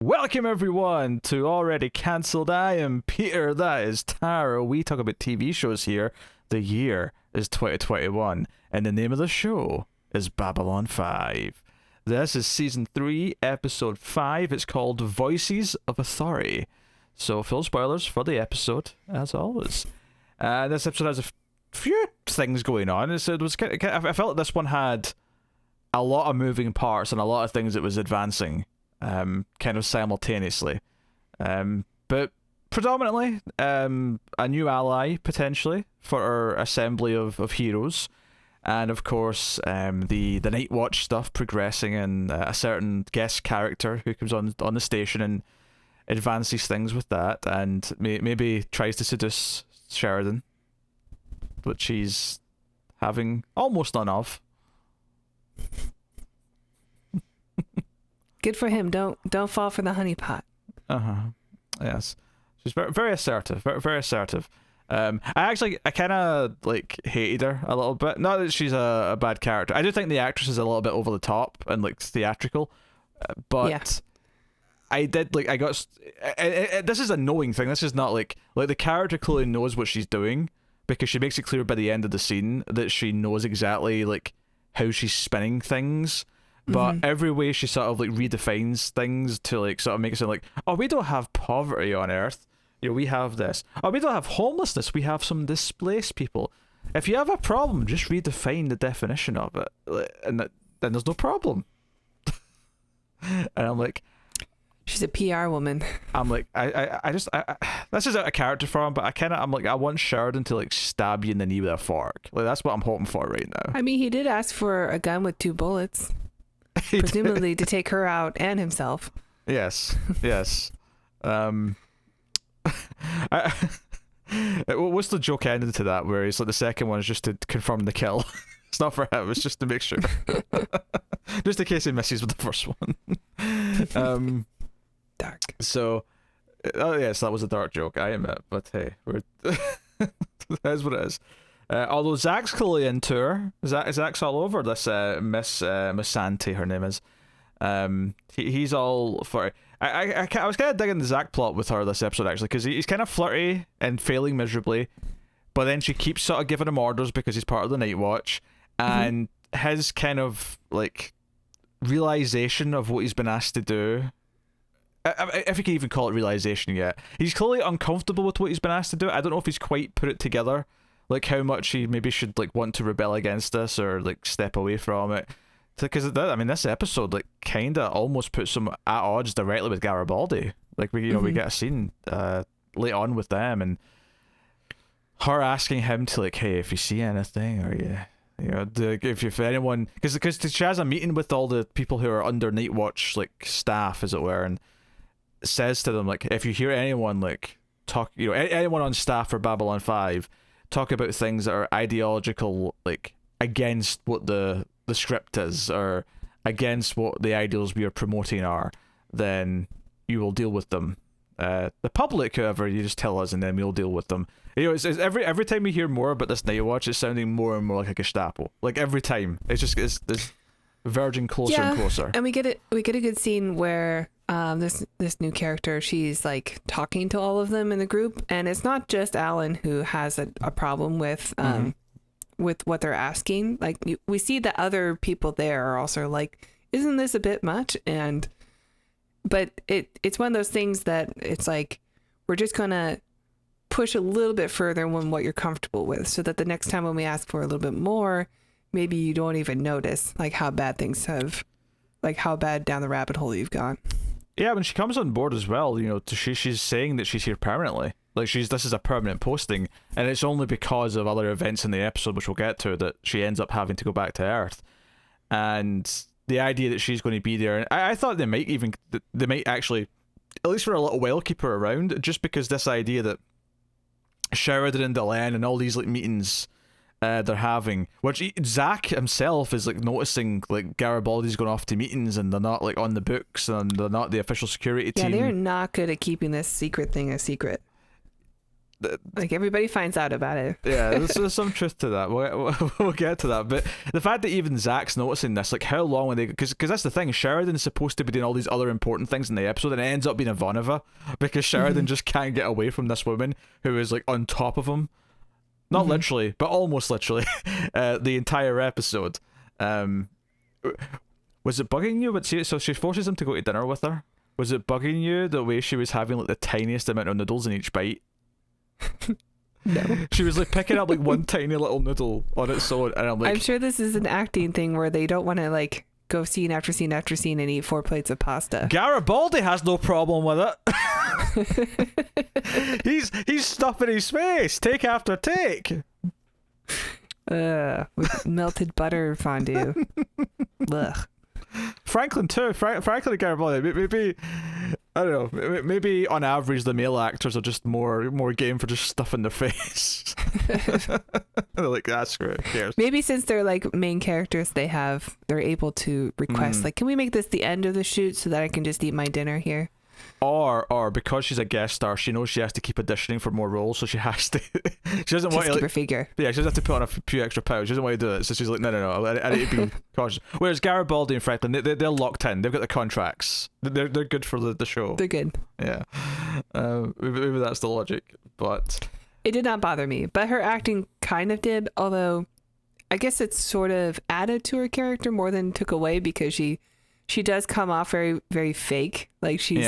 Welcome everyone to Already Cancelled. I am Peter, that is Tara. We talk about TV shows here. The year is 2021 and the name of the show is Babylon 5. This is season 3, episode 5. It's called Voices of Authority. So full spoilers for the episode, as always. This episode has a few things going on. I felt like this one had a lot of moving parts and a lot of things that was advancing kind of simultaneously. But predominantly a new ally, potentially, for our assembly of heroes. And of course, the Night Watch stuff progressing, and a certain guest character who comes on the station and advances things with that, and maybe tries to seduce Sheridan, but she's having almost none of. Good for him. Don't fall for the honeypot. Yes, she's very, very assertive. Very, very assertive. I kind of like hated her a little bit. Not that she's a bad character. I do think the actress is a little bit over the top and like theatrical, but yeah. I did like I got. This is a knowing thing. This is not like the character clearly knows what she's doing, because she makes it clear by the end of the scene that she knows exactly like how she's spinning things. But every way she sort of like redefines things to like sort of make it sound like, oh, we don't have poverty on Earth. You know, we have this. Oh, we don't have homelessness. We have some displaced people. If you have a problem, just redefine the definition of it, and then there's no problem. And I'm like, she's a PR woman. I'm like, I just this is a character for him, but I'm like, I want Sheridan to like stab you in the knee with a fork. Like that's what I'm hoping for right now. I mean, he did ask for a gun with 2 bullets. Presumably to take her out and himself. Yes. What's the joke ending to that, where he's like, the second one is just to confirm the kill? It's not for him, it's just to make sure. Just in case he misses with the first one. Dark. So, oh yes, that was a dark joke, I admit, but hey, that's what it is. Although Zach's clearly into her. Zach's all over this Miss Santi, her name is. He's all for it. I was kind of digging the Zach plot with her this episode, actually, because he's kind of flirty and failing miserably, but then she keeps sort of giving him orders because he's part of the Night Watch, and his kind of like realization of what he's been asked to do, if you can even call it realization yet, he's clearly uncomfortable with what he's been asked to do. I don't know if he's quite put it together, like how much he maybe should like want to rebel against this or like step away from it. Because I mean, this episode like kind of almost puts him at odds directly with Garibaldi. Like we get a scene late on with them, and her asking him to like, hey, if you see anything, or if anyone, because she has a meeting with all the people who are under Night Watch like staff, as it were, and says to them like, if you hear anyone like talk, anyone on staff for Babylon 5 talk about things that are ideological, like against what the script is, or against what the ideals we are promoting are, then you will deal with them. The public, however, you just tell us and then we'll deal with them. It's every time we hear more about this Night Watch, it's sounding more and more like a Gestapo. Like every time, it's verging closer and closer. And we get a good scene where this new character, she's like talking to all of them in the group, and it's not just Alan who has a problem with what they're asking. Like we see that other people there are also like, isn't this a bit much? But it's one of those things that it's like, we're just gonna push a little bit further than what you're comfortable with, so that the next time when we ask for a little bit more, maybe you don't even notice like how bad things have, like how bad down the rabbit hole you've gone. Yeah, when she comes on board as well, she's saying that she's here permanently. Like this is a permanent posting, and it's only because of other events in the episode, which we'll get to, that she ends up having to go back to Earth. And the idea that she's going to be there, and I thought they might actually, at least for a little while, keep her around, just because this idea that Sheridan and Delenn and all these like meetings they're having, which Zach himself is like noticing, like Garibaldi's going off to meetings and they're not like on the books and they're not the official security team. Yeah, they're not good at keeping this secret thing a secret. Like everybody finds out about it. Yeah, there's some truth to that. We'll get to that. But the fact that even Zach's noticing this, like how long when they, because that's the thing, Sheridan's supposed to be doing all these other important things in the episode, and it ends up being Ivanova because Sheridan just can't get away from this woman who is like on top of him, not literally, but almost literally, the entire episode. Was it bugging you? But so she forces him to go to dinner with her. Was it bugging you the way she was having like the tiniest amount of noodles in each bite? No. She was like picking up like one tiny little noodle on its own, and I'm like, I'm sure this is an acting thing where they don't want to like go scene after scene after scene and eat 4 plates of pasta. Garibaldi has no problem with it. he's stuffing his face, take after take. With melted butter fondue. Ugh. Franklin too. Franklin and Garibaldi. Maybe I don't know. Maybe on average the male actors are just more game for just stuffing their face. They're like, that's great. Who cares? Maybe since they're like main characters, they're able to request like, can we make this the end of the shoot so that I can just eat my dinner here? Or because she's a guest star, she knows she has to keep auditioning for more roles, so she has to. She doesn't want to keep her like, figure. Yeah, she doesn't have to put on a few extra pounds. She doesn't want to do it, so she's like, no. I need to be cautious. Whereas Garibaldi and Franklin, they're locked in. They've got the contracts. They're good for the show. They're good. Yeah, maybe that's the logic, but it did not bother me. But her acting kind of did, although I guess it's sort of added to her character more than took away because she does come off very, very fake. Like she's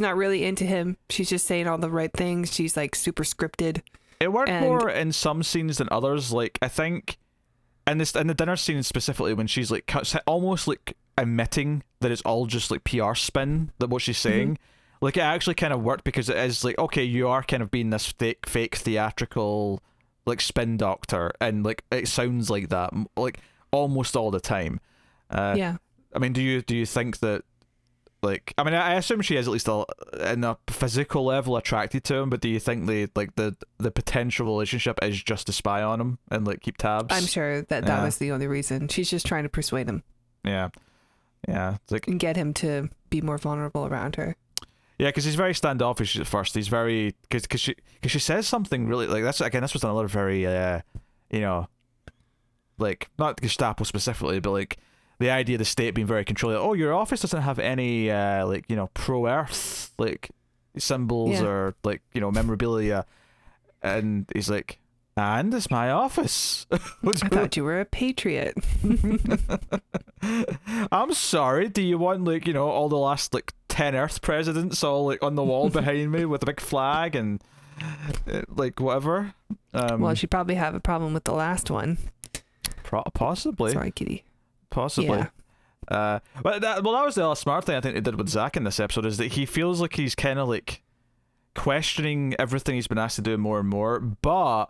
not really into him. She's just saying all the right things. She's like super scripted. It worked more in some scenes than others. Like I think in the dinner scene specifically, when she's like almost like admitting that it's all just like PR spin, that what she's saying, like it actually kind of worked because it is like, okay, you are kind of being this fake theatrical like spin doctor, and like it sounds like that like almost all the time. Yeah. I mean, do you think that? Like, I mean, I assume she is at least in a physical level attracted to him, but do you think the potential relationship is just to spy on him and like keep tabs? I'm sure that was the only reason. She's just trying to persuade him. Yeah. It's like, and get him to be more vulnerable around her. Yeah, because he's very standoffish at first. He's very because she says something really like that's was another very like not Gestapo specifically, but like. The idea of the state being very controlling. Oh, your office doesn't have any pro-Earth like symbols or like memorabilia, and he's like, and it's my office. I thought you were a patriot. I'm sorry. Do you want like all the last like 10 Earth presidents all like on the wall behind me with a big flag and like whatever? Well, she'd probably have a problem with the last one. Possibly. Sorry, Kitty. Possibly. Yeah. That was the other smart thing I think they did with Zach in this episode, is that he feels like he's kind of like questioning everything he's been asked to do more and more, but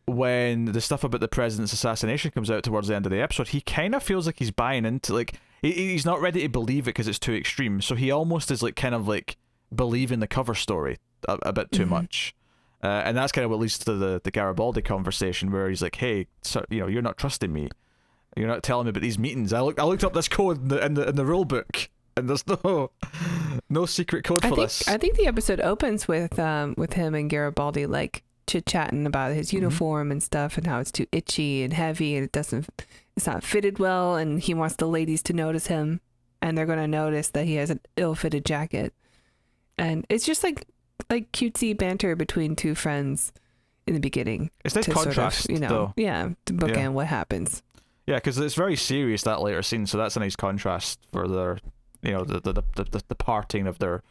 when the stuff about the president's assassination comes out towards the end of the episode, he kind of feels like he's buying into like he's not ready to believe it because it's too extreme, so he almost is like kind of like believing the cover story a bit too much. And that's kind of what leads to the Garibaldi conversation where he's like, hey, so, you're not trusting me. You're not telling me about these meetings. I looked up this code in the rule book, and there's no secret code for this. I think the episode opens with him and Garibaldi like chit chatting about his uniform and stuff, and how it's too itchy and heavy, and it's not fitted well, and he wants the ladies to notice him, and they're gonna notice that he has an ill-fitted jacket, and it's just like cutesy banter between two friends in the beginning. It's nice contrast, sort of, though. Yeah, to bookend what happens. Yeah, because it's very serious, that later scene, so that's a nice contrast for their, the parting of their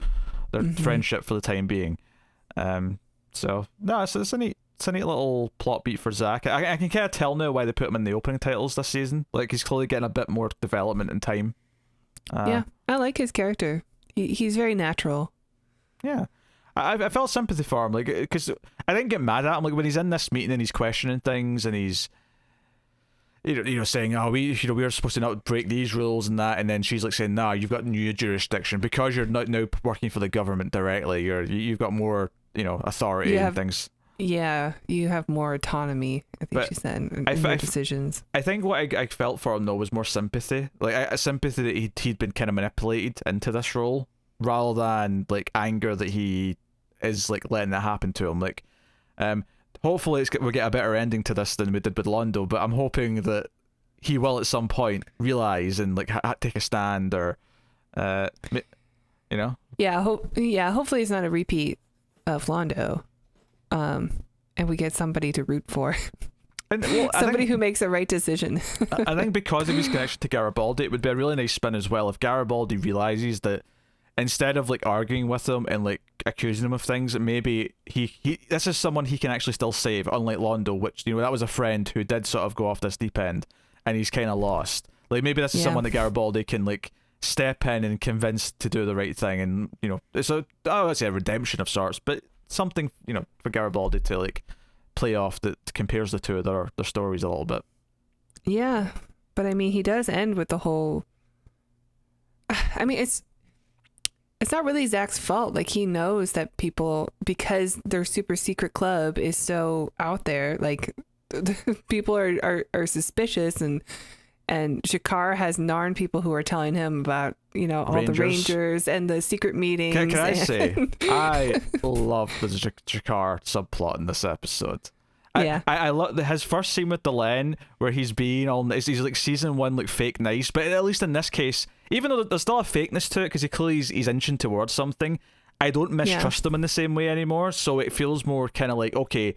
friendship for the time being. So no, it's a neat little plot beat for Zach. I can kind of tell now why they put him in the opening titles this season. Like he's clearly getting a bit more development in time. Yeah, I like his character. He's very natural. Yeah. I felt sympathy for him, like, because I didn't get mad at him. Like when he's in this meeting and he's questioning things and he's saying, oh, we're supposed to not break these rules and that, and then she's like saying, nah, you've got new jurisdiction because you're not now working for the government directly. You've got more, authority and things. Yeah, you have more autonomy, I think she said, in your decisions. I think what I felt for him though was more sympathy, like a sympathy that he'd been kind of manipulated into this role, rather than like anger that he is like letting that happen to him. Like Hopefully we get a better ending to this than we did with Londo, but I'm hoping that he will at some point realize and like take a stand, or you know. Yeah, hopefully it's not a repeat of Londo, and we get somebody to root for. And, well, somebody who makes the right decision. I think because of his connection to Garibaldi, it would be a really nice spin as well if Garibaldi realizes that instead of like arguing with him and like accusing him of things, maybe he this is someone he can actually still save, unlike Londo, which, you know, that was a friend who did sort of go off this deep end and he's kind of lost. Like maybe this is someone that Garibaldi can like step in and convince to do the right thing, and, you know, it's I would say a redemption of sorts, but something, you know, for Garibaldi to like play off that compares the two of their stories a little bit. Yeah, but I mean, he does end with the whole. I mean, it's not really Zach's fault. Like, he knows that people, because their super secret club is so out there, like people are suspicious, and G'Kar has Narn people who are telling him about, you know, all the Rangers and the secret meetings. Can I say, I love the G'Kar subplot in this episode. I love his first scene with Delenn, where he's being all nice. He's like season 1, like fake nice, but at least in this case, even though there's still a fakeness to it, because he clearly he's inching towards something, I don't mistrust him in the same way anymore. So it feels more kind of like, okay,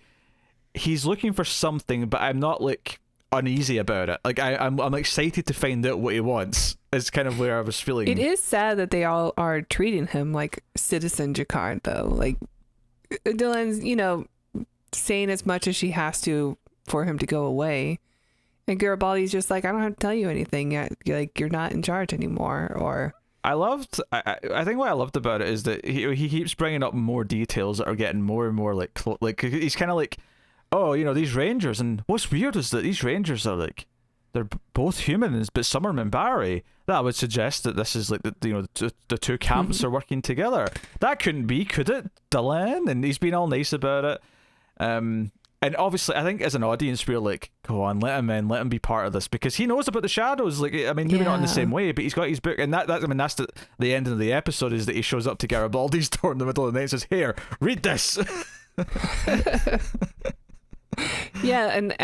he's looking for something, but I'm not like uneasy about it. Like I'm excited to find out what he wants. Is kind of where I was feeling. It is sad that they all are treating him like Citizen G'Kar, though. Like, Delenn's, you know, saying as much as she has to for him to go away, and Garibaldi's just like, I don't have to tell you anything yet. Like, you're not in charge anymore. Or I think what I loved about it is that he keeps bringing up more details that are getting more and more like he's kind of like, oh, you know, these Rangers, and what's weird is that these Rangers are like, they're both humans, but some are Minbari. That would suggest that this is like the two camps are working together. That couldn't be, could it, Delenn? And he's been all nice about it. And obviously, I think as an audience, we're like, go on, let him in, let him be part of this, because he knows about the shadows. Like, I mean, maybe not in the same way, but he's got his book, and that's the end of the episode, is that he shows up to Garibaldi's door in the middle of the night and says, "Here, read this." Yeah, and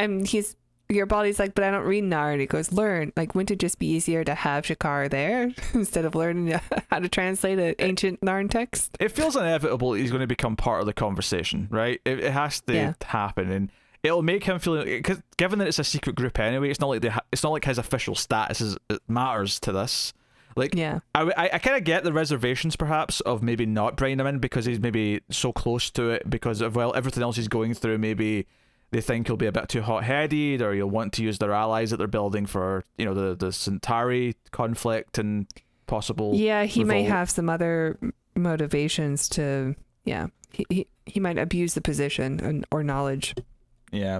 Garibaldi's like, but I don't read Narn. He goes, learn. Like, wouldn't it just be easier to have G'Kar there instead of learning how to translate an ancient Narn text? It feels inevitable he's going to become part of the conversation, right? It has to happen, and it'll make him feel, because given that it's a secret group anyway, it's not like his official status matters to this. Like, I kind of get the reservations perhaps of maybe not bringing him in because he's maybe so close to it, because of, well, everything else he's going through. Maybe they think he'll be a bit too hot-headed, or he'll want to use their allies that they're building for, you know, the Centauri conflict and possible he revolt. may have some other motivations to he might abuse the position or knowledge.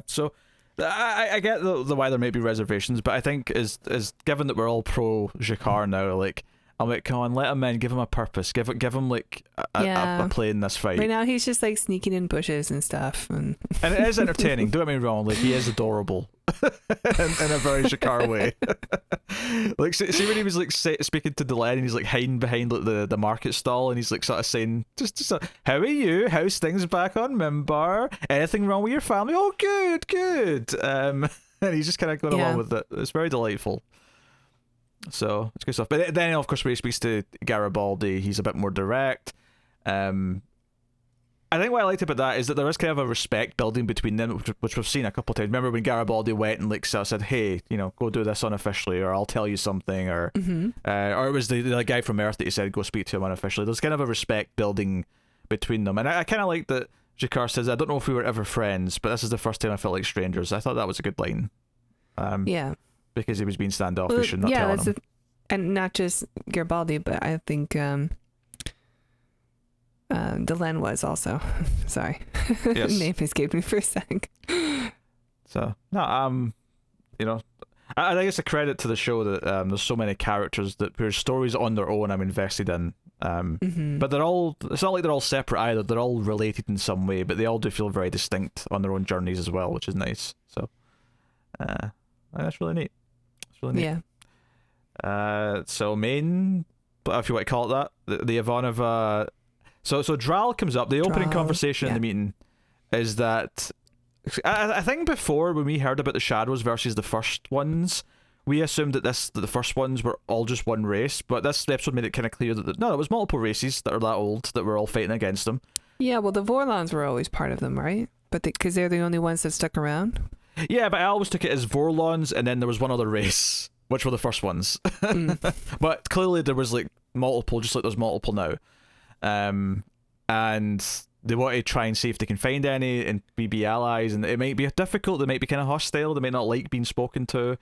So I get the why there may be reservations, but I think is given that we're all pro G'Kar now, like, I'm like, come on, let him in, give him a purpose, give him like a play in this fight. Right now he's just like sneaking in bushes and stuff, and it is entertaining. Don't get me wrong, like, he is adorable in a very G'Kar way. Like, see when he was like speaking to Delenn, and he's like hiding behind like the market stall, and he's like sort of saying, just how are you? How's things back on Minbar? Anything wrong with your family? Oh, good. And he's just kind of going along with it. It's very delightful. So it's good stuff. But then, of course, when he speaks to Garibaldi, he's a bit more direct. I think what I liked about that is that there is kind of a respect building between them, which we've seen a couple of times. Remember when Garibaldi went and like sort of said, "Hey, you know, go do this unofficially, or I'll tell you something," or it was the guy from Earth that he said, "Go speak to him unofficially." There's kind of a respect building between them, and I kind of like that. G'Kar says, "I don't know if we were ever friends, but this is the first time I felt like strangers." I thought that was a good line. Because he was being standoffish and not telling him. And not just Garibaldi, but I think Delenn was also. Sorry. Yes. Name escaped me for a sec. So, no, you know, I think it's a credit to the show that there's so many characters that whose stories on their own I'm invested in. But it's not like they're all separate either. They're all related in some way, but they all do feel very distinct on their own journeys as well, which is nice. So, that's really neat. So main, if you want to call it that, the Ivanova. So Dral comes up. The opening conversation in the meeting is that I think before, when we heard about the Shadows versus the first ones, we assumed that the first ones were all just one race, but this episode made it kind of clear that no, it was multiple races that are that old that were all fighting against them. Yeah, well, the Vorlons were always part of them, right? But because they're the only ones that stuck around. Yeah, but I always took it as Vorlons, and then there was one other race, which were the first ones. But clearly there was like multiple, just like there's multiple now. And they want to try and see if they can find any and be allies, and it might be difficult, they might be kind of hostile, they might not like being spoken to,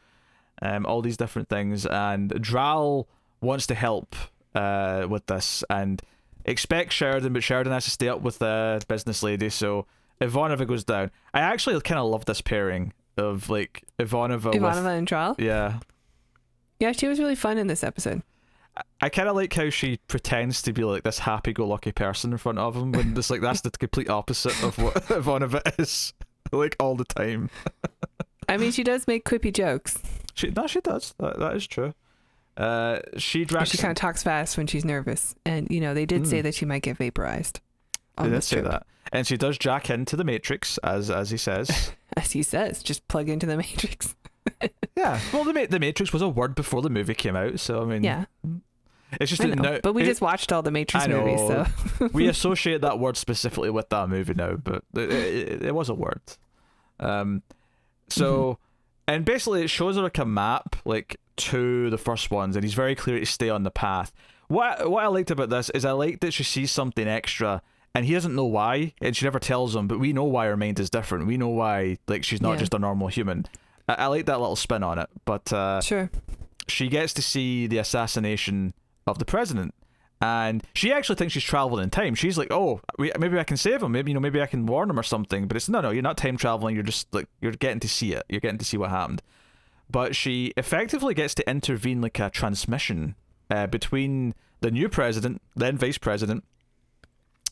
all these different things. And Dral wants to help with this and expects Sheridan, but Sheridan has to stay up with the business lady, so Ivanova goes down. I actually kind of love this pairing of like Ivanova and Dral. Yeah, she was really fun in this episode. I kind of like how she pretends to be like this happy-go-lucky person in front of him when it's like that's the complete opposite of what Ivanova is, like all the time. I mean, she does make quippy jokes. She does. That is true. She kind of talks fast when she's nervous, and they did say that she might get vaporized. They did say that, and she does jack into the Matrix as he says. As he says, just plug into the Matrix. Yeah, well, the Matrix was a word before the movie came out, so I mean, yeah, it's just but we just watched all the Matrix movies, so we associate that word specifically with that movie now, but it was a word. So, and basically it shows her like a map like to the first ones, and he's very clear to stay on the path. What I liked about this is I liked that she sees something extra. And he doesn't know why, and she never tells him, but we know why her mind is different. We know why, like, she's not just a normal human. I like that little spin on it, but sure. She gets to see the assassination of the president, and she actually thinks she's traveling in time. She's like, "Oh, maybe I can save him. Maybe I can warn him or something." But it's no, you're not time traveling. You're just like you're getting to see it. You're getting to see what happened. But she effectively gets to intervene like a transmission between the new president, then vice president.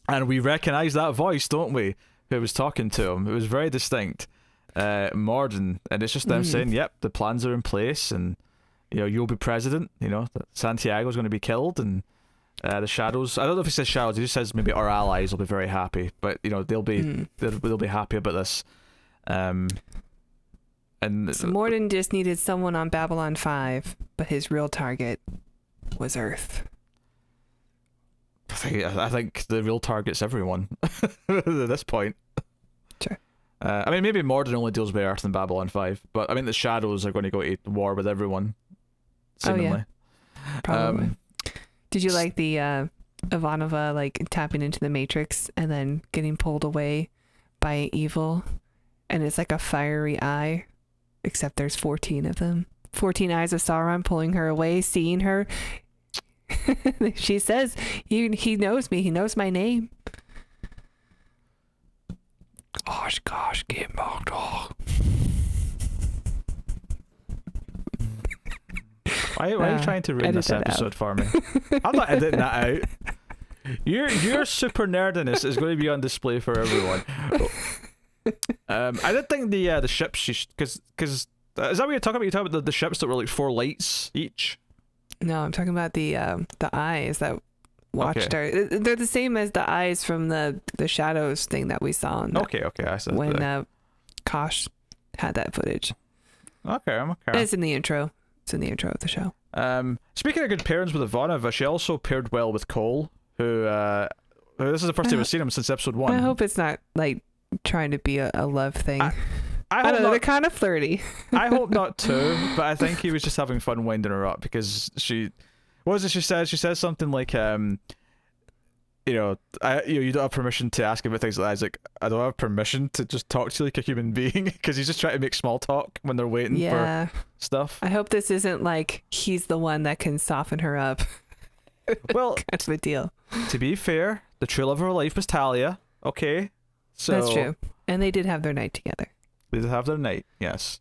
And we recognise that voice, don't we? Who was talking to him? It was very distinct. Morden, and it's just them saying, "Yep, the plans are in place, and you'll be president. Santiago's going to be killed, and the Shadows. I don't know if he says Shadows. He just says maybe our allies will be very happy, but they'll be happy about this." And so Morden just needed someone on Babylon 5, but his real target was Earth. I think the real target's everyone at this point. Sure. I mean, maybe Morden only deals with Earth in Babylon 5, but I mean, the Shadows are going to go to war with everyone, seemingly. Oh, yeah. Probably. Did you like the Ivanova like tapping into the Matrix and then getting pulled away by evil, and it's like a fiery eye, except there's 14 of them. 14 eyes of Sauron pulling her away, seeing her. She says he knows me, he knows my name. Gosh, get marked off. Why are you trying to ruin this episode for me? I'm not editing that out. Your super nerdiness is going to be on display for everyone. I did think the ships, because is that what you're talking about? You're talking about the ships that were like 4 lights each? No, I'm talking about the eyes that watched her. They're the same as the eyes from the Shadows thing that we saw. Okay, I said when Kosh had that footage. Okay. It's in the intro. It's in the intro of the show. Speaking of good pairings with Ivanova, she also paired well with Cole, who this is the first time we've seen him since episode 1. I hope it's not like trying to be a love thing. I don't know, they're kind of flirty. I hope not too, but I think he was just having fun winding her up because what was it she said? She says something like, you don't have permission to ask about things like that. I was like, I don't have permission to just talk to you like a human being, because he's just trying to make small talk when they're waiting for stuff. I hope this isn't like he's the one that can soften her up. Well, kind of a deal. To be fair, the true love of her life was Talia. Okay, so that's true, and they did have their night together. They did have their night, yes.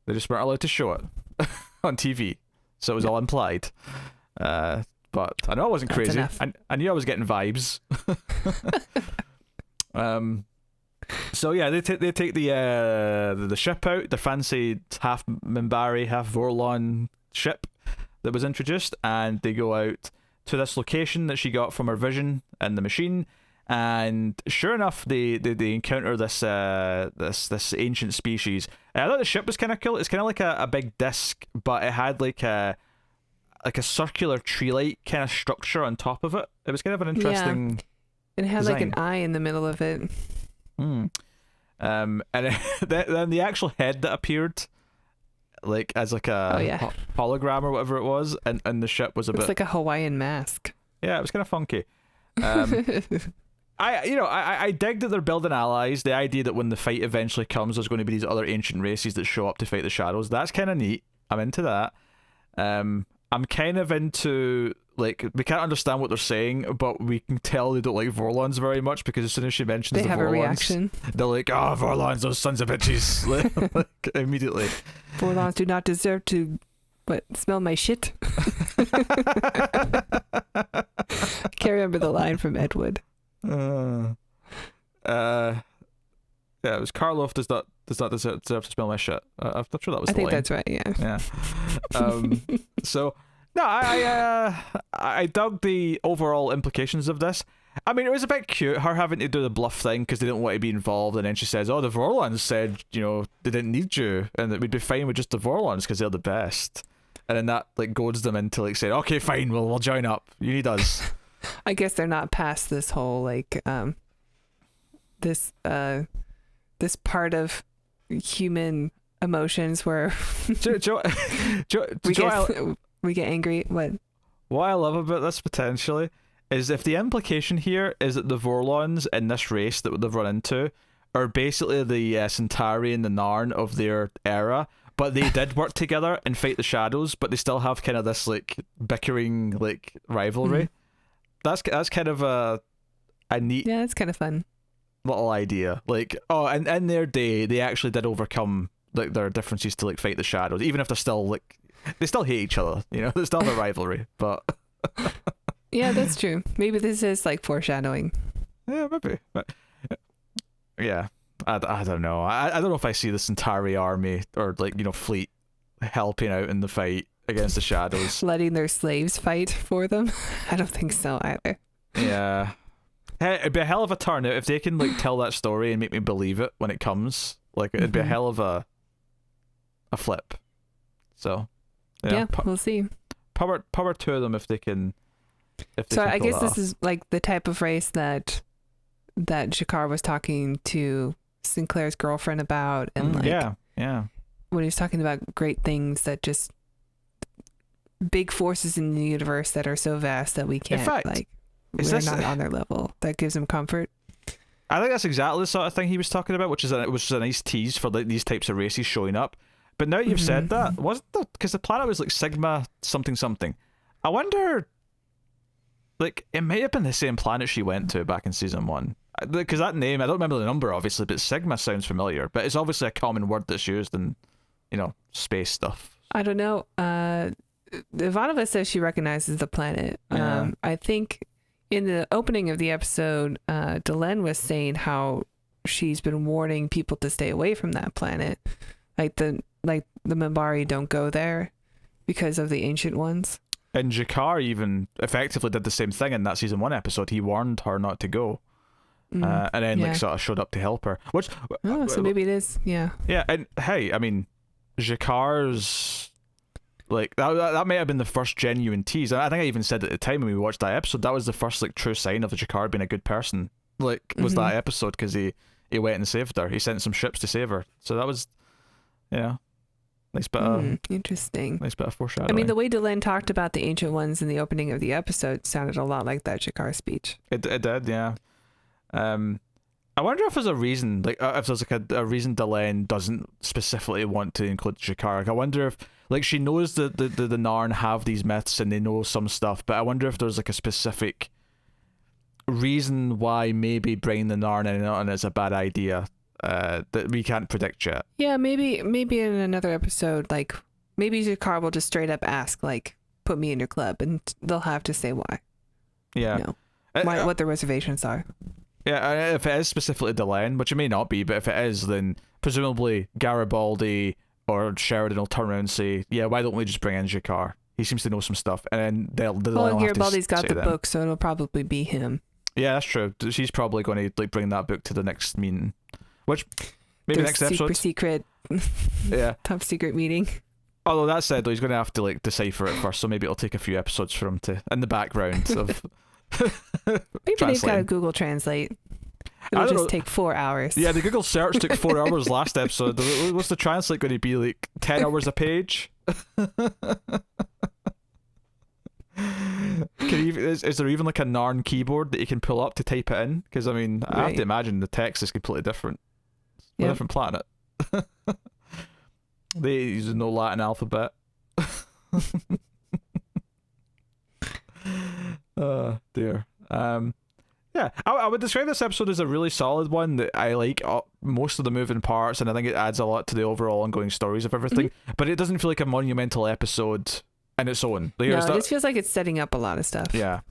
They just weren't allowed to show it on TV, so it was all implied. But I know I wasn't crazy. I knew I was getting vibes. So yeah, they take the ship out, the fancy half Minbari, half Vorlon ship that was introduced, and they go out to this location that she got from her vision and the machine, And sure enough, they encounter this ancient species. I thought the ship was kind of cool. It's kind of like a big disc, but it had like a circular tree-like kind of structure on top of it. It was kind of an interesting. It had design. like an eye in the middle of it. And then the actual head that appeared, like as like a hologram or whatever it was, and the ship was a bit. It's like a Hawaiian mask. Yeah, it was kind of funky. I dig that they're building allies. The idea that when the fight eventually comes, there's going to be these other ancient races that show up to fight the shadows. That's kind of neat. I'm into that. I'm kind of into, like, we can't understand what they're saying, but we can tell they don't like Vorlons very much, because as soon as she mentions they the have Vorlons, a reaction. they're like, "Oh, Vorlons, those sons of bitches!" like, immediately. Vorlons do not deserve to, smell my shit. Can't remember the line from Ed Wood. Yeah, it was Karloff does not deserve to smell my shit. I'm not sure that was the I think line. that's right. Yeah. Yeah. So no, I dug the overall implications of this. I mean, it was a bit cute, her having to do the bluff thing because they didn't want to be involved, and then she says, "Oh, the Vorlons said, they didn't need you, and that we'd be fine with just the Vorlons because they're the best." And then that like goads them into like saying, "Okay, fine, we'll join up. You need us." I guess they're not past this whole like this part of human emotions where we get angry. What I love about this potentially is if the implication here is that the Vorlons in this race that they've run into are basically the Centauri and the Narn of their era, but they did work together and fight the shadows, but they still have kind of this like bickering like rivalry. That's kind of a neat, yeah, it's kind of fun little idea. Like, oh, and in their day they actually did overcome like their differences to like fight the shadows, even if they're still like they still hate each other, they still have a rivalry, but yeah, that's true. Maybe this is like foreshadowing. Yeah, maybe. But yeah, I don't know. I don't know if I see the Centauri army or like fleet helping out in the fight against the shadows, letting their slaves fight for them. I don't think so either. Yeah. Hey, it'd be a hell of a turn if they can like tell that story and make me believe it when it comes. Like it'd be a hell of a flip. So yeah, we'll see. Power to them if they can. So I guess this is like the type of race that G'Kar was talking to Sinclair's girlfriend about, and like yeah, when he was talking about great things that just big forces in the universe that are so vast that we can't we're not on their level. That gives him comfort. I think that's exactly the sort of thing he was talking about, which is a nice tease for like these types of races showing up. But now you've said that, wasn't that because the planet was like Sigma something something? I wonder. Like, it may have been the same planet she went to back in season 1. Because that name, I don't remember the number, obviously, but Sigma sounds familiar. But it's obviously a common word that's used in, space stuff. I don't know. Ivanova says she recognizes the planet. Yeah. I think in the opening of the episode, Delenn was saying how she's been warning people to stay away from that planet. Like the Minbari don't go there because of the Ancient Ones. And G'Kar even effectively did the same thing in that season 1 episode. He warned her not to go. And then like sort of showed up to help her. Which so maybe it is, yeah. Yeah, and hey, I mean, G'Kar's like that may have been the first genuine tease. I think I even said at the time when we watched that episode, that was the first like true sign of the G'Kar being a good person. Like was that episode because he went and saved her. He sent some ships to save her. So that was nice bit of interesting. Nice bit of foreshadowing. I mean, the way Delenn talked about the Ancient Ones in the opening of the episode sounded a lot like that G'Kar speech. It did, yeah. I wonder if there's a reason, like if there's like a reason Delenn doesn't specifically want to include G'Kar. Like, I wonder if like she knows that the Narn have these myths and they know some stuff, but I wonder if there's like a specific reason why maybe bringing the Narn in is a bad idea. That we can't predict yet. Yeah, maybe in another episode, like maybe G'Kar will just straight up ask, like, put me in your club, and they'll have to say why. Yeah. What the reservations are. Yeah, if it is specifically Delenn, which it may not be, but if it is, then presumably Garibaldi or Sheridan will turn around and say, yeah, why don't we just bring in G'Kar? He seems to know some stuff. And then they'll Garibaldi's got the then. book, so it'll probably be him. Yeah, that's true. She's probably going to like bring that book to the next meeting, which maybe Their next episode. super secret, Yeah. top secret meeting. Although that said, though, he's going to have to like decipher it first, so maybe it'll take a few episodes for him to in the background of. Maybe they've got a translating. Google Translate. I It'll don't just know. take 4 hours. Yeah, the Google search took 4 hours last episode. What's the translate going to be, like 10 hours a page? Is there even like a Narn keyboard that you can pull up to type it in? Because I mean, I have Right. to imagine the text is completely different. It's a Yep. different planet. They use no Latin alphabet. Dear. Yeah, I would describe this episode as a really solid one that I like most of the moving parts, and I think it adds a lot to the overall ongoing stories of everything. But it doesn't feel like a monumental episode in its own. Like, No, it's it not- just feels like it's setting up a lot of stuff. yeah,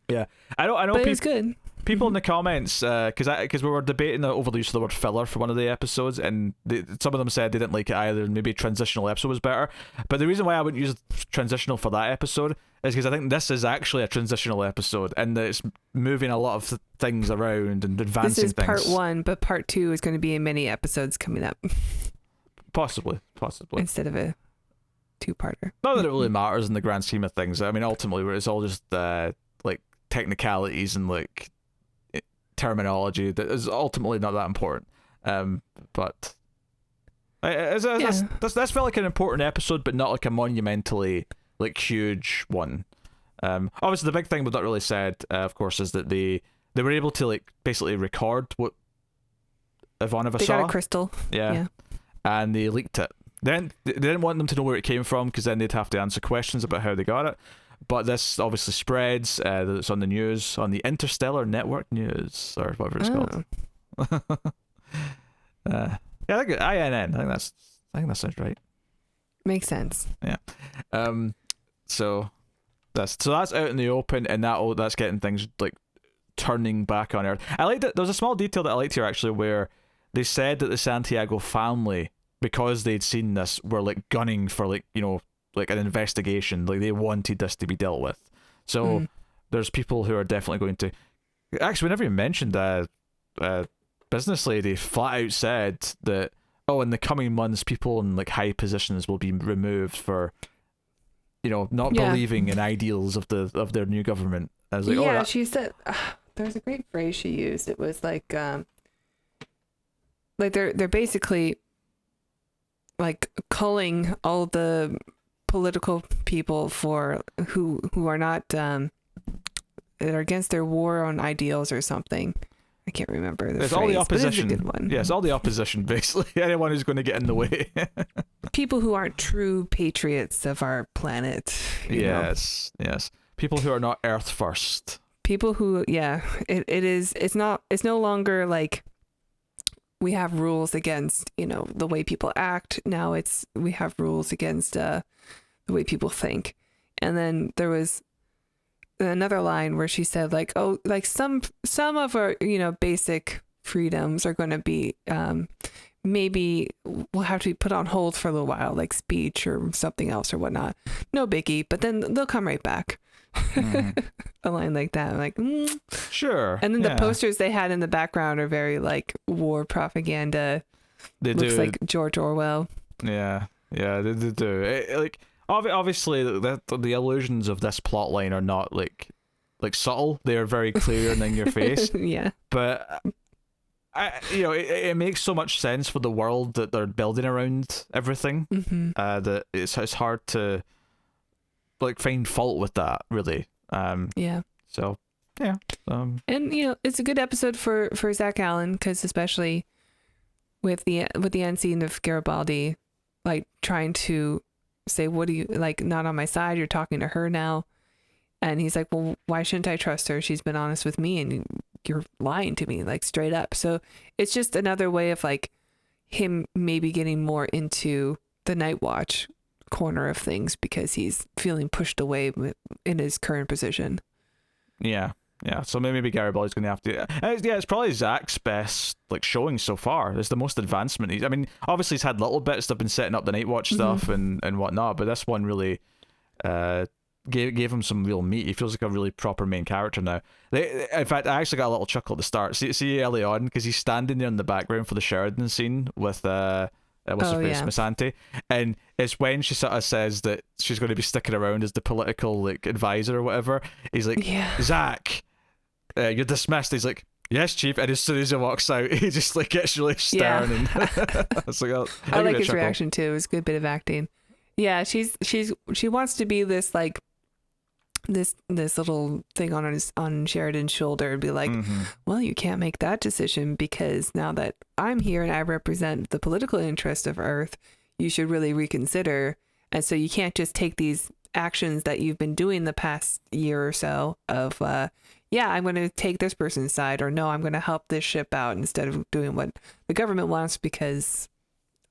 yeah. I know. But it was good. People in the comments, because we were debating over the use of the word filler for one of the episodes, and some of them said they didn't like it either, and maybe transitional episode was better. But the reason why I wouldn't use transitional for that episode is because I think this is actually a transitional episode, and that it's moving a lot of things around and advancing This is things. part 1, but part 2 is going to be in many episodes coming up Possibly. instead of a 2-parter. Not that it really matters in the grand scheme of things. I mean, ultimately, it's all just like technicalities and like terminology that is ultimately not that important. But that's felt like an important episode, but not like a monumentally like huge one. Obviously, the big thing we've not really said, of course, is that they were able to like basically record what Ivanova They saw. got a crystal. Yeah. And they leaked it. Then they didn't want them to know where it came from, because then they'd have to answer questions about how they got it. But this obviously spreads that it's on the news, on the Interstellar Network News, or whatever it's called. Yeah, I think INN. I think that sounds right. Makes sense. So that's out in the open, and that's getting things like turning back on Earth. I liked it. There was a small detail that I liked here actually, where they said that the Santiago family, because they'd seen this, were like gunning for like an investigation. Like they wanted this to be dealt with. So there's people who are definitely going to. Actually, we never even mentioned that. Business lady flat out said that, in the coming months, people in like high positions will be removed for, not believing in ideals of their new government. I was like, she said there was a great phrase she used. It was like they're basically like culling all the political people who are not that are against their war on ideals or something. I can't remember the phrase, all the opposition. but it's a good one. Yes, all the opposition, basically. Anyone who's going to get in the way. People who aren't true patriots of our planet. you know. Yes. People who are not Earth first. People who, it's no longer like we have rules against, the way people act. Now we have rules against the way people think. And then there was another line where she said like, some of our basic freedoms are going to be maybe will have to be put on hold for a little while, like speech or something else or whatnot. No biggie, but then they'll come right back. A line like that. I'm like, Sure. And then the posters they had in the background are very like war propaganda. They Looks do. like George Orwell. Yeah, they do. Obviously, the illusions of this plot line are not like subtle. They are very clear and in your face. Yeah. But it makes so much sense for the world that they're building around everything. That it's hard to like find fault with that, really. Yeah. So yeah. And it's a good episode for Zach Allen, because especially with the end scene of Garibaldi, like trying to say, what do you like? Not on my side. You're talking to her now, and he's like, well, why shouldn't I trust her? She's been honest with me, and you're lying to me, like straight up. So it's just another way of like him maybe getting more into the Night Watch corner of things because he's feeling pushed away in his current position. Yeah. So maybe Garibaldi's going to have to. It's probably Zach's best like showing so far. It's the most advancement. I mean, obviously he's had little bits that have been setting up the Night Watch stuff and whatnot, but this one really gave him some real meat. He feels like a really proper main character now. In fact, I actually got a little chuckle at the start. See early on, because he's standing there in the background for the Sheridan scene with what's her face, Missandei, and it's when she sort of says that she's going to be sticking around as the political like advisor or whatever. He's like, Zach, you're dismissed. He's like, yes, chief. And as soon as he walks out, he just like gets really stern. And it's like, I like his reaction too. It was a good bit of acting. Yeah, she wants to be this like this little thing on Sheridan's shoulder and be like, well, you can't make that decision because now that I'm here and I represent the political interest of Earth, you should really reconsider. And so you can't just take these actions that you've been doing the past year or so of I'm going to take this person's side, or no, I'm going to help this ship out instead of doing what the government wants because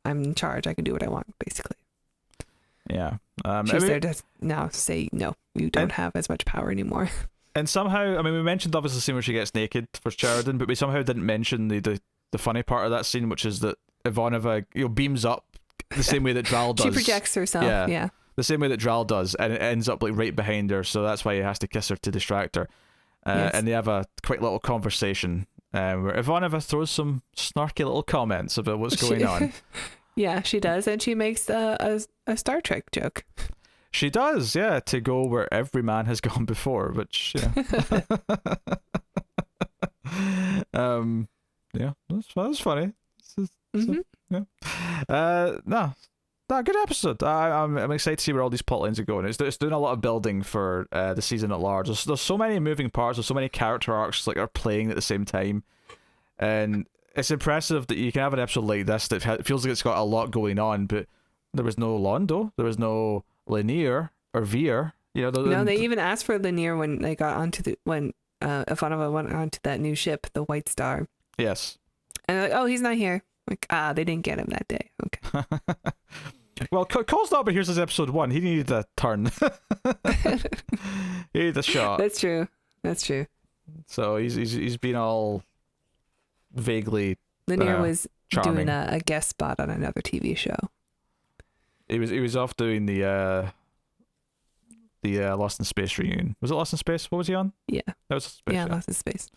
I'm in charge. I can do what I want, basically. Yeah. She's there to now say, no, you don't have as much power anymore. And somehow, I mean, we mentioned obviously the scene where she gets naked for Sheridan, but we somehow didn't mention the funny part of that scene, which is that Ivanova beams up the same way that Dral does. She projects herself, yeah. The same way that Dral does, and it ends up like right behind her, so that's why he has to kiss her to distract her. And they have a quick little conversation where Ivanova throws some snarky little comments about what's going on. Yeah, she does, and she makes a Star Trek joke. She does, yeah, to go where every man has gone before, which, that's funny. Good episode. I'm excited to see where all these plot lines are going. It's doing a lot of building for the season at large. There's so many moving parts. There's so many character arcs like are playing at the same time, and it's impressive that you can have an episode like this that feels like it's got a lot going on, but there was no Londo, there was no Lanier or Veer. No, they even asked for Lanier when they got onto when Ivanova went onto that new ship, the White Star. Yes. And they're like, oh, he's not here. Like, they didn't get him that day. Okay. Well, Cole's not, but here's his episode 1. He needed a turn. He needed a shot. That's true. So he's been all vaguely Lanier was charming. doing a guest spot on another TV show. He was off doing the Lost in Space reunion. Was it Lost in Space? What was he on? Yeah. That was Space. Yeah, Lost in Space.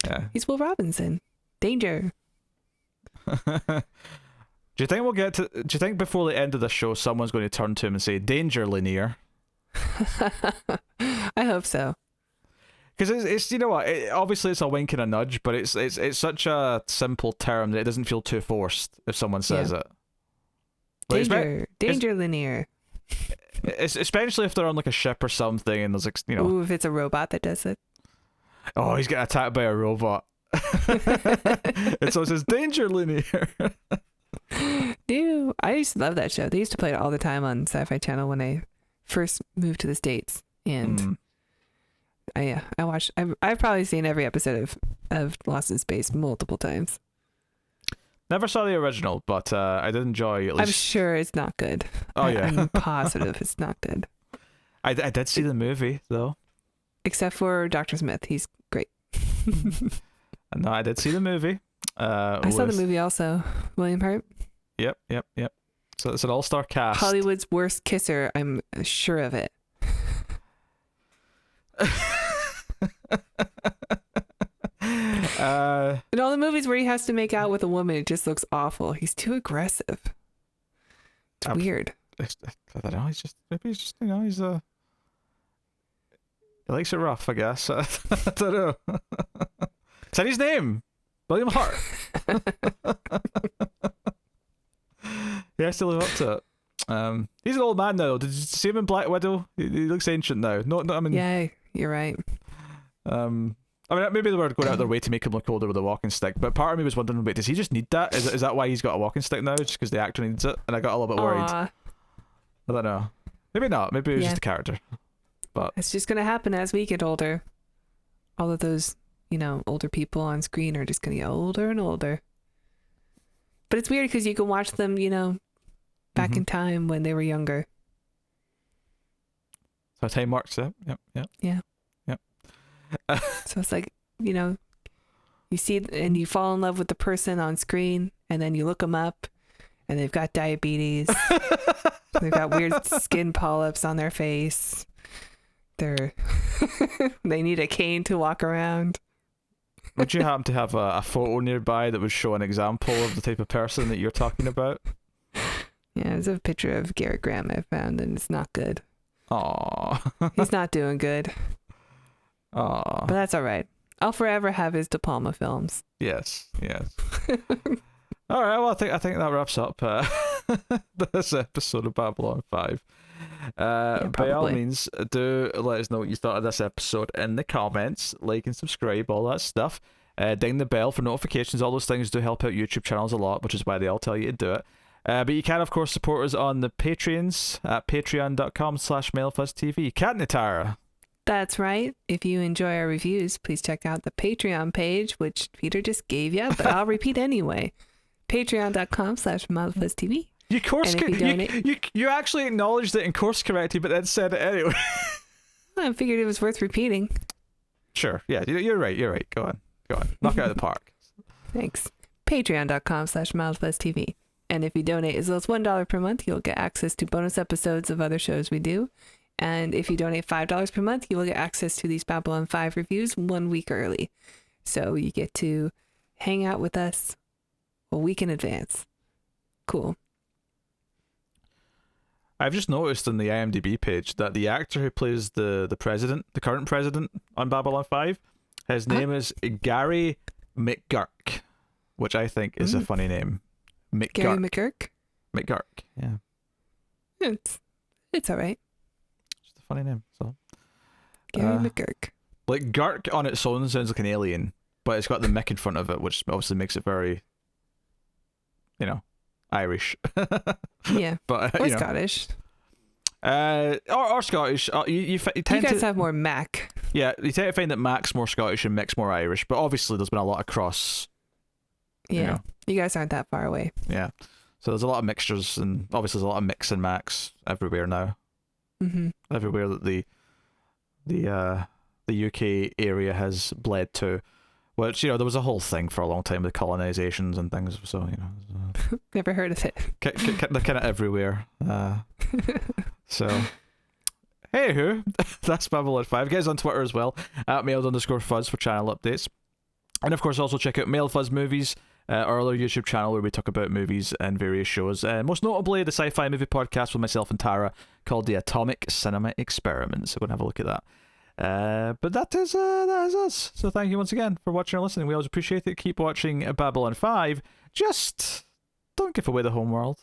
Yeah. He's Will Robinson. Danger. Do you think before the end of the show someone's going to turn to him and say, "Danger, Lanier"? I hope so. Because it's you know what, obviously it's a wink and a nudge, but it's such a simple term that it doesn't feel too forced if someone says it. Danger, Lanier. Especially if they're on like a ship or something, and there's like Ooh, if it's a robot that does it. Oh, he's getting attacked by a robot. And so it says, "Danger, Lanier." Dude, I used to love that show. They used to play it all the time on Sci-Fi Channel when I first moved to the States, and I've probably seen every episode of Lost in Space multiple times. Never saw the original, but I did enjoy at least. I'm sure it's not good. Oh yeah, I'm positive it's not good. I did see the movie though. Except for Dr. Smith, he's great. No, I did see the movie. I saw the movie also. William Hurt. Yep. So it's an all-star cast. Hollywood's worst kisser. I'm sure of it. In all the movies where he has to make out with a woman, it just looks awful. He's too aggressive. It's weird. I don't know. He likes it rough, I guess. I don't know. Said his name, William Hart. He has to live up to it. He's an old man now. Did you see him in Black Widow? He looks ancient now. Yeah, you're right. Maybe they were going out of their way to make him look older with a walking stick, but part of me was wondering, wait, does he just need that? Is that why he's got a walking stick now, just because the actor needs it? And I got a little bit worried. I don't know. Maybe not. Maybe it was just a character. But it's just going to happen as we get older. All of those, older people on screen are just going to get older and older. But it's weird because you can watch them, back in time when they were younger. So time marks, yeah. Yeah. So it's like, you see and you fall in love with the person on screen, and then you look them up and they've got diabetes. They've got weird skin polyps on their face. they're they need a cane to walk around. Would you happen to have a photo nearby that would show an example of the type of person that you're talking about? Yeah, there's a picture of Garrett Graham I found, and it's not good. Aww. He's not doing good. Aww. But that's all right. I'll forever have his De Palma films. Yes. All right. Well, I think that wraps up this episode of Babylon 5. By all means, do let us know what you thought of this episode in the comments. Like and subscribe, all that stuff. Ding the bell for notifications. All those things do help out YouTube channels a lot, which is why they all tell you to do it. But you can, of course, support us on the Patreons at patreon.com/MailFuzzTV. Can't you, Tara? That's right. If you enjoy our reviews, please check out the Patreon page, which Peter just gave you, but I'll repeat anyway. Patreon.com/MailFuzzTV. You you actually acknowledged it and course corrected, but then said it anyway. I figured it was worth repeating. Sure. Yeah, you're right. Go on. Knock it out of the park. Thanks. Patreon.com/MailFuzzTV. And if you donate as low as $1 per month, you'll get access to bonus episodes of other shows we do. And if you donate $5 per month, you will get access to these Babylon 5 reviews 1 week early. So you get to hang out with us a week in advance. Cool. I've just noticed on the IMDb page that the actor who plays the current president on Babylon 5, his name is Gary McGurk, which I think is a funny name. Gary McGurk? McGurk, yeah. It's all right. Just a funny name, so. Gary McGurk. Like, Gurk on its own sounds like an alien, but it's got the Mick in front of it, which obviously makes it very, Irish. Yeah. But or Scottish. Or Scottish. You guys have more Mac. Yeah, you tend to find that Mac's more Scottish and Mick's more Irish, but obviously there's been a lot of cross. Yeah. You guys aren't that far away. Yeah. So there's a lot of mixtures, and obviously there's a lot of Micks and Macs everywhere now. Mm-hmm. Everywhere that the UK area has bled to. Which, there was a whole thing for a long time with colonizations and things, so, Never heard of it. They're kind of everywhere. So, hey-hoo, that's Babylon 5. Guys on Twitter as well, at mailed_fuzz for channel updates. And, of course, also check out Mail Fuzz Movies, our other YouTube channel where we talk about movies and various shows. Most notably, the sci-fi movie podcast with myself and Tara called The Atomic Cinema Experiment. So go and have a look at that. But that is us. So thank you once again for watching and listening. We always appreciate it. Keep watching Babylon 5. Just don't give away the home world.